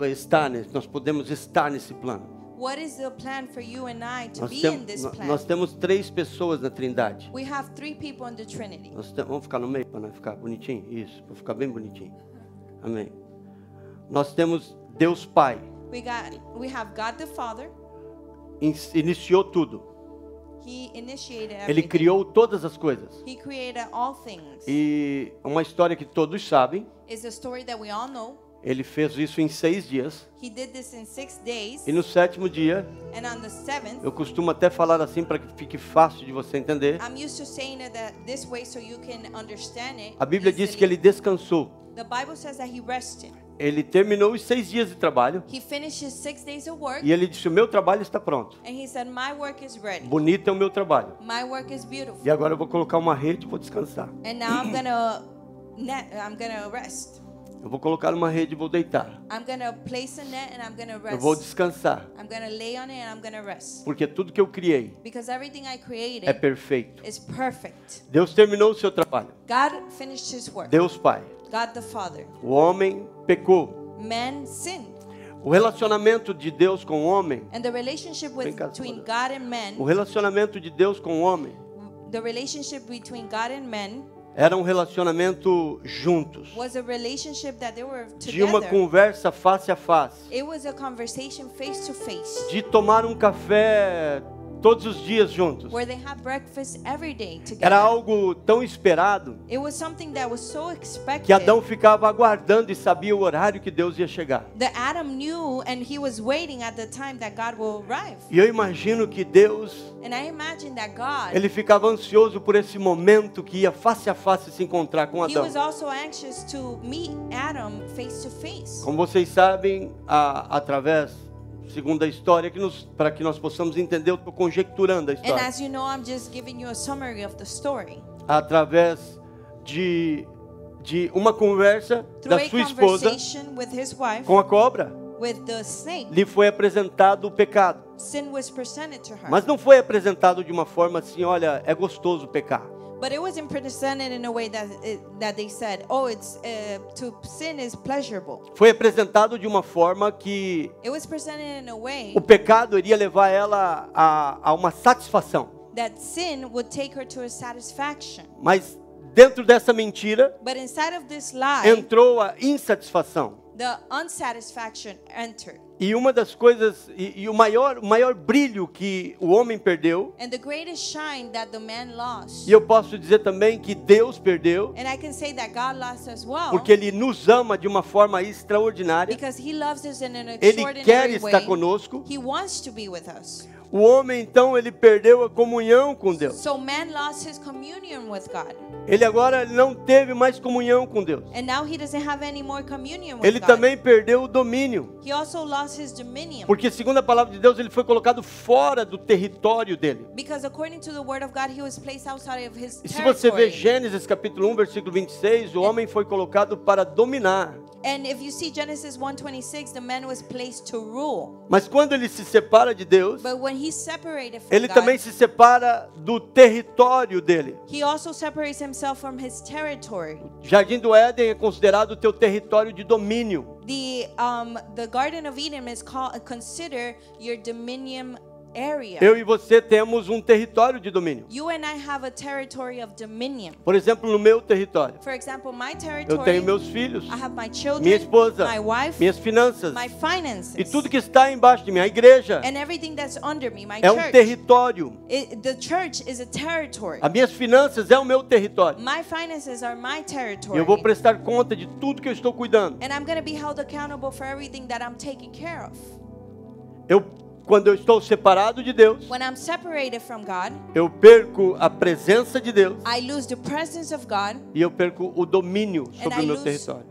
estar nós podemos estar nesse plano. What is the plan for you and I to be in this plan? Nós temos 3 pessoas na Trindade. We have 3 people in the Trinity. Vamos ficar no meio para ficar bonitinho? Isso, para ficar bem bonitinho. Amém. Nós temos Deus Pai. We have God the Father. Iniciou tudo. He initiated Ele everything. criou todas as coisas. He created all things. E uma história que todos sabem. It's a story that we all know. Ele fez isso em 6 dias. He did this in 6 days. E no 7º dia, And on the 7th, eu costumo até falar assim para que fique fácil de você entender. I'm used to saying it that this way so you can understand it. A Bíblia diz easily. que ele descansou. The Bible says that he rested. Ele terminou os 6 dias de trabalho. He finished his 6 days of work. E ele disse: o meu trabalho está pronto. And he said, my work is ready. Bonito é o meu trabalho. My work is beautiful. E agora eu vou colocar uma rede e vou descansar. And now I'm gonna rest. Eu vou colocar uma rede e vou deitar. I'm gonna place a net and I'm gonna rest. Eu vou descansar. I'm gonna lay on it and I'm gonna rest. Porque tudo que eu criei Because everything I created é perfeito. is perfect. Deus terminou o seu trabalho. God finished his work. Deus Pai. God the Father. O homem pecou. Man sinned. O relacionamento de Deus com o homem, And the relationship between God and o man, relacionamento de Deus com o homem, the relationship between God and man era um relacionamento juntos, was a relationship that they were de uma together. conversa face a face, It was a conversation face to face, de tomar um café todos os dias juntos. where they had breakfast every day together. Era algo tão esperado It was something that was so expected que Adão ficava aguardando e sabia o horário que Deus ia chegar. that Adam knew, and he was waiting at the time that God will arrive. E eu imagino que Deus, And I imagine that God, ele ficava ansioso por esse momento que ia face a face se encontrar com he Adão. was also anxious to meet Adam face to face. Como vocês sabem, através, segundo a história, para que nós possamos entender, eu estou conjecturando a And história. as you know, I'm just giving you a summary of the story. Através de uma conversa Through da a sua esposa conversation with his wife, com a cobra, with the snake, lhe foi apresentado o pecado. sin was presented to her. Mas não foi apresentado de uma forma assim, olha, é gostoso pecar. But it wasn't presented in a way that they said, oh, it's to sin is pleasurable. Foi apresentado de uma forma que It was presented in a way o pecado iria levar ela a uma satisfação. that sin would take her to a satisfaction. Mas dentro dessa mentira But inside of this lie, entrou a insatisfação. the unsatisfaction entered. E uma das coisas, o maior brilho que o homem perdeu, And the greatest shine that the man lost, e eu posso dizer também que Deus perdeu, and I can say that God lost as well, porque Ele nos ama de uma forma extraordinária, because he loves us in an Ele quer extraordinary estar way. conosco. He wants to be with us. O homem, então, ele perdeu a comunhão com Deus. So man lost his communion with God. Ele agora não teve mais comunhão com Deus. And now he doesn't have any more communion with Ele God. também perdeu o domínio. He also lost his dominion. Porque, segundo a palavra de Deus, ele foi colocado fora do território dele. Because according to the word of God, he was placed outside of his E se você vê territory. Gênesis capítulo 1, versículo 26, o homem foi colocado para dominar. And if you see Genesis 1:26, the man was placed to rule. Mas quando ele se separa de Deus, But when he separated from ele God, também se separa do território dele. he also separates himself from his territory. Jardim do Éden é considerado o teu território de domínio. The Garden of Eden is considered your dominion area. Eu e você temos um território de domínio. You and I have a territory of dominion. Por exemplo, no meu território, For example, my eu territory, tenho meus filhos, I have my children, minha esposa, my wife, minhas finanças my finances, e tudo que está embaixo de mim. A igreja and everything that's under me, my é um church. território. The church is a territory. As minhas finanças é o meu território. My finances are my E territory. eu vou prestar conta de tudo que eu estou cuidando. And I'm going to be held accountable for everything that I'm taking care of. Quando eu estou separado de Deus, When I'm separated from God, eu perco a presença de Deus I lose the presence of God, e eu perco o domínio and sobre I o meu lose território.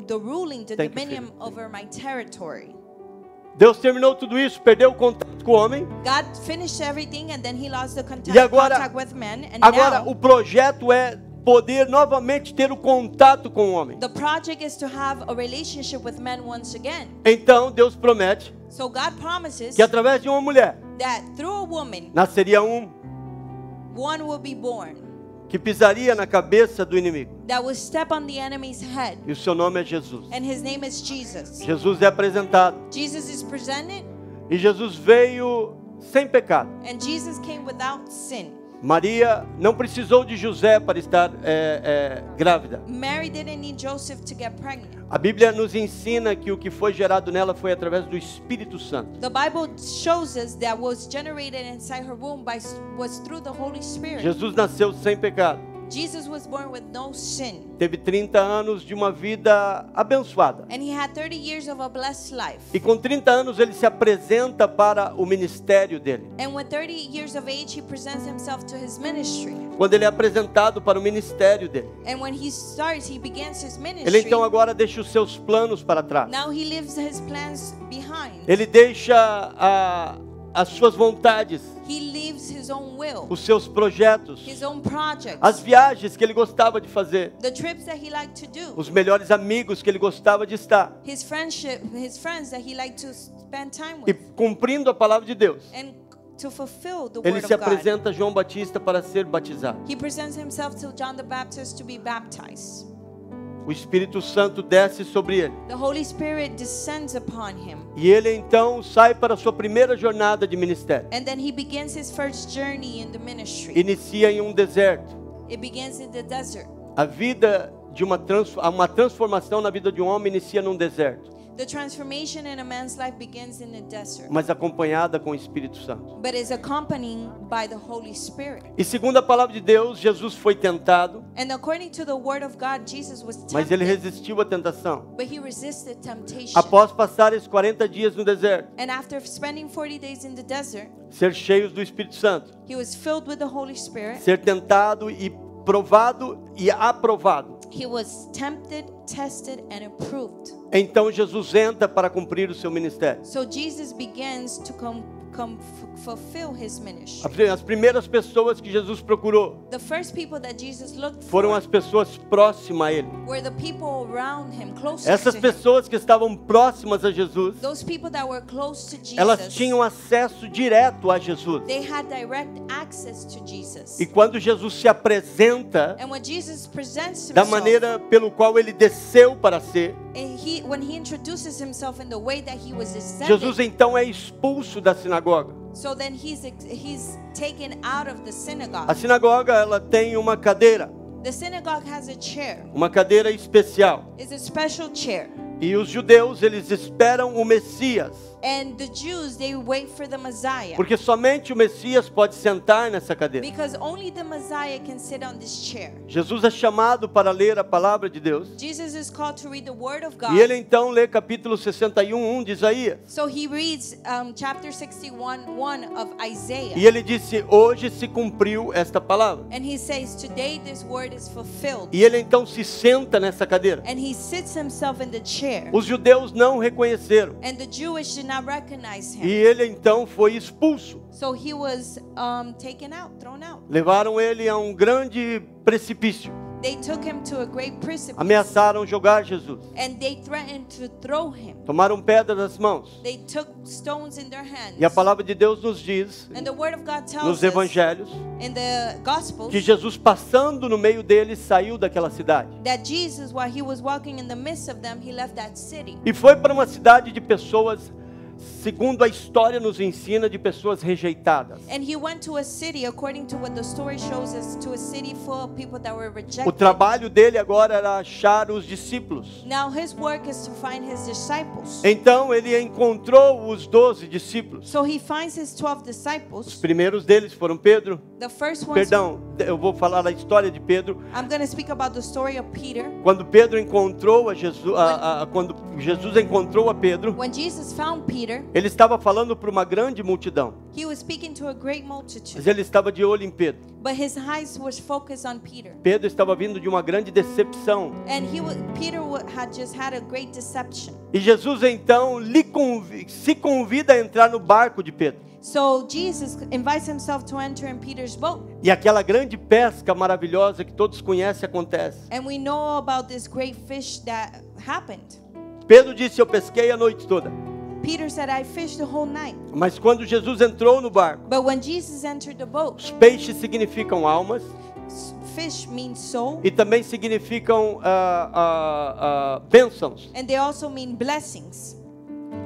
the ruling, the Thank you, dominion Philip. over my territory. Deus terminou tudo isso, perdeu o contato com o homem. God finished everything, and then he lost the E agora, contact with man. And agora now o projeto é poder novamente ter o contato com o homem. the project is to have a relationship with man once again. Então Deus promete So God promises que através de uma mulher that through a woman, nasceria one will be born, que pisaria na cabeça do inimigo. that will step on the enemy's head. E o seu nome é Jesus. And his name is Jesus. Jesus é apresentado. Jesus is presented, E Jesus veio sem pecado. and Jesus came without sin. Maria não precisou de José para estar grávida. Mary didn't need Joseph to get pregnant. A Bíblia nos ensina que o que foi gerado nela foi através do Espírito Santo. The Bible shows us that what was generated inside her womb was through the Holy Spirit. Jesus nasceu sem pecado. Jesus was born with no sin. Teve 30 anos de uma vida abençoada. And he had 30 years of a blessed life. E com 30 anos ele se apresenta para o ministério dele. And with 30 years of age, he presents himself to his ministry. Quando ele é apresentado para o ministério dele, And when he begins his ele ministry, então agora deixa os seus planos para trás. now he leaves his plans behind. Ele deixa as suas vontades, He leaves his own will, os seus projetos, his own projects, as viagens que ele gostava de fazer, the trips that he liked to do, os melhores amigos que ele gostava de estar. his friends that he liked to spend time E with, cumprindo a palavra de Deus, and to fulfill the ele word se of God. apresenta a João Batista para ser batizado. He presents himself to John the Baptist to be baptized. O Espírito Santo desce sobre ele. The Holy Spirit descends upon him. E ele então sai para a sua primeira jornada de ministério. And then he begins his first journey in the ministry. Inicia em um deserto. It begins in the desert. A vida de uma transformação na vida de um homem inicia num deserto, The transformation in a man's life begins in the desert, mas acompanhada com o Espírito Santo. but is accompanied by the Holy Spirit. E segundo a palavra de Deus, Jesus foi tentado, And according to the word of God, Jesus was mas ele tempted, resistiu à tentação. but he resisted temptation. Após passar esses 40 dias no deserto, And after spending 40 days in the desert, ser cheios do Espírito Santo, he was filled with the Holy Spirit. ser tentado e provado e aprovado. He was tempted, tested, and approved. Então Jesus entra para cumprir o seu ministério. So Jesus begins to fulfill his ministry. As primeiras pessoas que Jesus procurou The first people that Jesus looked foram for as pessoas próximas a ele. were the people around him, closest Essas to him. pessoas que estavam próximas a Jesus, Those people that were close to Jesus, elas tinham acesso direto a Jesus. they had direct access to Jesus. E quando Jesus se apresenta And when Jesus presents da himself, maneira pelo qual ele desceu para ser, and when he introduces himself in the way that he was descended, Jesus então é expulso da sinagoga. so then he's taken out of the synagogue. A sinagoga, ela tem uma cadeira The synagogue has a chair. especial. It's a special chair. E os judeus, eles esperam o Messias, And the Jews, they wait for the Messiah. porque somente o Messias pode sentar nessa cadeira. Because only the Messiah can sit on this chair. Jesus é chamado para ler a palavra de Deus. Jesus is called to read the Word of God. E ele então lê capítulo 61:1 de Isaías. So he reads chapter 61:1 of Isaiah. E ele disse: hoje se cumpriu esta palavra. And he says, today this word is fulfilled. E ele então se senta nessa cadeira. And he sits himself in the chair. Os judeus não reconheceram. And the Jewish did not recognize E him. ele então foi expulso. So he was taken out, thrown out. Levaram ele a um grande precipício. They took him to a great precipice. Ameaçaram jogar Jesus. And they threatened to throw him. Tomaram pedras nas mãos. They took stones in their hands. E a palavra de Deus nos diz, And the word of God tells nos us evangelhos, in the Gospels que Jesus, passando no meio deles, saiu daquela cidade. that Jesus, while he was walking in the midst of them, he left that city. E foi para uma cidade de pessoas, segundo a história nos ensina, de pessoas rejeitadas. And he went to a city, according to what the story shows us, to a city full of people that were rejected. O trabalho dele agora era achar os discípulos. Now his work is to find his disciples. Então ele encontrou os 12 discípulos. So he finds his 12 Os disciples. primeiros deles foram Pedro. The first ones, Perdão, eu vou falar a história de Pedro. I'm going to speak about the story of Peter. Quando Pedro encontrou a Jesus, quando Jesus encontrou a Pedro, When Jesus found Peter, ele estava falando para uma grande multidão, he was speaking to a great mas multitude. ele estava de olho em Pedro. But his eyes was focused on Peter. Pedro estava vindo de uma grande decepção. And Peter had just had a great deception. E Jesus então se convida a entrar no barco de Pedro. So Jesus invites himself to enter in Peter's boat. E aquela grande pesca maravilhosa que todos conhecem acontece. And we know about this great fish that happened. Pedro disse: eu pesquei a noite toda. Peter said, I fished the whole night. Mas quando Jesus entrou no barco, But when Jesus entered the boat, os peixes significam almas, fish mean soul, e também significam bênçãos. and they also mean blessings.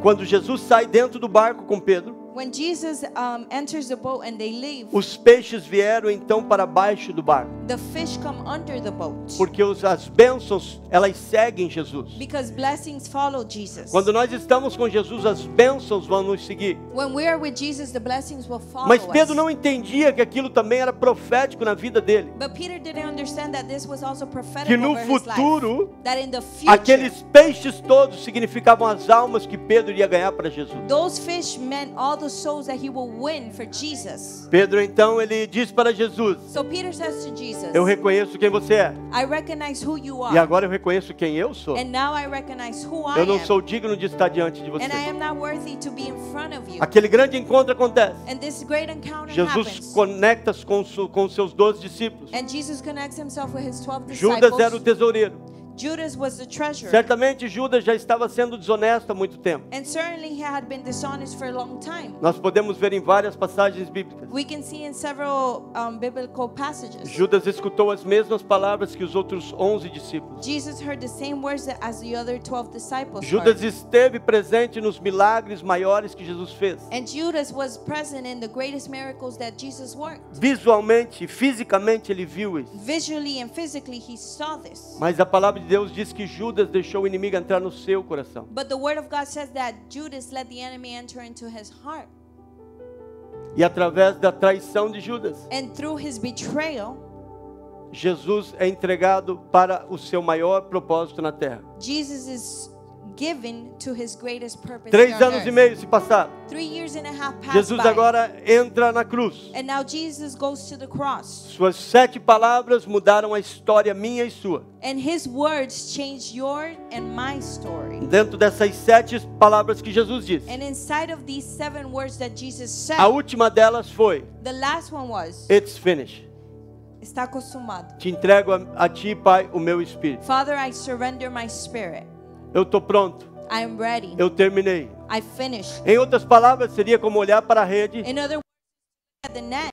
Quando Jesus sai dentro do barco com Pedro, When Jesus enters the boat and they leave, os peixes vieram então para baixo do barco, the fish come under the boat, porque as bênçãos, elas seguem Jesus. because blessings follow Jesus. Quando nós estamos com Jesus, as bênçãos vão nos seguir. When we are with Jesus, the blessings will follow Mas Pedro us. não entendia que aquilo também era profético na vida dele. But Peter didn't understand that this was also prophetic Que no over his life. futuro, That in the future, aqueles peixes todos significavam as almas que Pedro iria ganhar para Jesus. those fish meant all the souls that he will win for Jesus. Pedro então ele diz para Jesus: So Peter says to Jesus, eu reconheço quem você é, I recognize who you are. e agora eu reconheço quem eu sou. And now I recognize who I Eu não am. sou digno de estar diante de você. And I am not worthy to be in front of you. Aquele grande encontro acontece. And this great encounter Jesus happens. conecta-se com os seus 12 discípulos. And Jesus connects himself with his 12 Judas disciples. era o tesoureiro. Judas was the treasurer. Certamente Judas já estava sendo desonesto há muito tempo. And certainly he had been dishonest for a long time. Nós podemos ver em várias passagens bíblicas. We can see in several biblical passages. Judas escutou as mesmas palavras que os outros 11 discípulos. Jesus heard the same words as the other 12 disciples Judas heard. esteve presente nos milagres maiores que Jesus fez. And Judas was present in the greatest miracles that Jesus worked. Visualmente, fisicamente ele viu isso. Visually and physically he saw this. Mas a palavra de Deus diz que Judas deixou o inimigo entrar no seu coração. But the word of God says that Judas let the enemy enter into his heart. E através da traição de Judas, And through his betrayal, Jesus é entregado para o seu maior propósito na terra. Jesus is given to his greatest purpose. 3 here on anos earth. e meio se passaram. 3 years and a half passed Jesus by. agora entra na cruz. And now Jesus goes to the cross. Suas 7 palavras mudaram a história minha e sua. And his words changed your and my story. Dentro dessas 7 palavras que Jesus disse, And inside of these 7 words that Jesus said, a última delas foi: the last one was, It's finished. está consumado. Te entrego a ti, Pai, o meu espírito. Father, I surrender my spirit. Eu estou pronto. I am ready. Eu terminei. I finished. Em outras palavras, seria como olhar para a rede In other words, at the net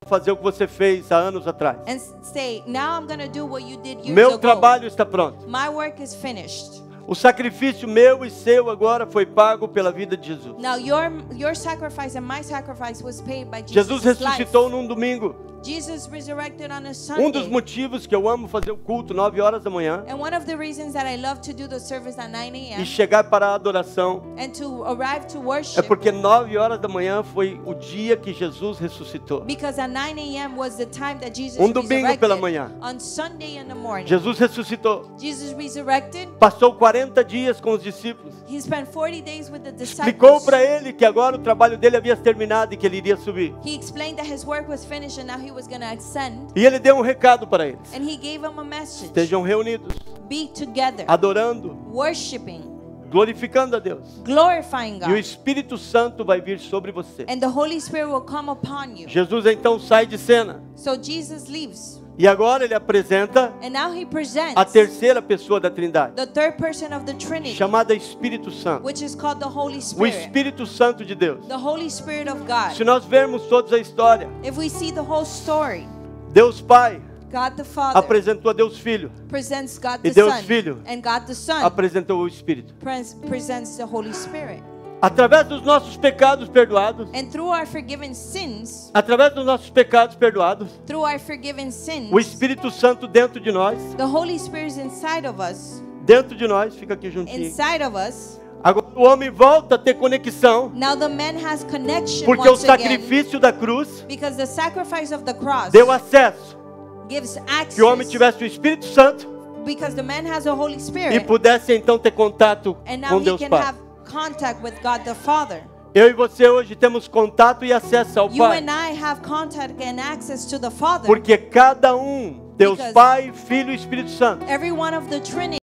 e fazer o que você fez há anos atrás. and say, now I'm going to do what you did years Meu ago. trabalho está pronto. My work is finished. O sacrifício meu e seu agora foi pago pela vida de Jesus. Now your sacrifice and my sacrifice was paid by Jesus Jesus' ressuscitou life. num domingo. Jesus resurrected on a Um dos Sunday. motivos que eu amo fazer o culto 9 horas da manhã And one of the reasons that I love to do the service at 9 e a.m. chegar para a adoração and to arrive to é worship, porque 9 horas da manhã foi o dia que Jesus ressuscitou. because at 9 a.m. was the time that Jesus domingo pela resurrected. manhã. On Sunday in the morning, Jesus ressuscitou. Jesus resurrected. Passou 40 dias com os discípulos. He spent 40 days with the Explicou disciples. para ele que agora o trabalho dele havia terminado e que ele iria subir. He explained that his work was finished and now he was going to ascend. E ele deu um recado para eles: And he gave them a message. estejam reunidos, Be together, adorando, worshiping, glorificando a Deus. glorifying E o God. Espírito Santo vai vir sobre você. And the Holy Spirit will come upon you. Jesus então sai de cena. So Jesus leaves. E agora ele apresenta And now he presents a terceira pessoa da Trindade, the third person of the Trinity, chamada Espírito Santo. which is called the Holy O Spirit. Espírito Santo de Deus. The Holy Spirit of God. Se nós vermos toda a história, If we see the whole story, Deus Pai God the Father apresentou a Deus Filho, presents God E the Deus Son, Filho and God the Son apresentou o Espírito. presents the Holy Spirit. Através dos nossos pecados perdoados, And through our forgiven sins, através dos nossos pecados perdoados, through our forgiven sins, o Espírito Santo dentro de nós, the Holy Spirit is inside of us, fica aqui juntinho. inside of us. Agora o homem volta a ter conexão, Now the man has connection porque o once again, sacrifício da cruz because the sacrifice of the cross deu acesso gives access, que o homem tivesse o Espírito Santo because the man has a Holy e Spirit, pudesse então ter contato and now com he Deus can Pai. have contact with God the Father. Eu e você hoje temos contato e acesso ao You Pai, and I have contact and access to the Father, porque cada Deus Because Pai, Filho e Espírito Santo, every one of the Trinity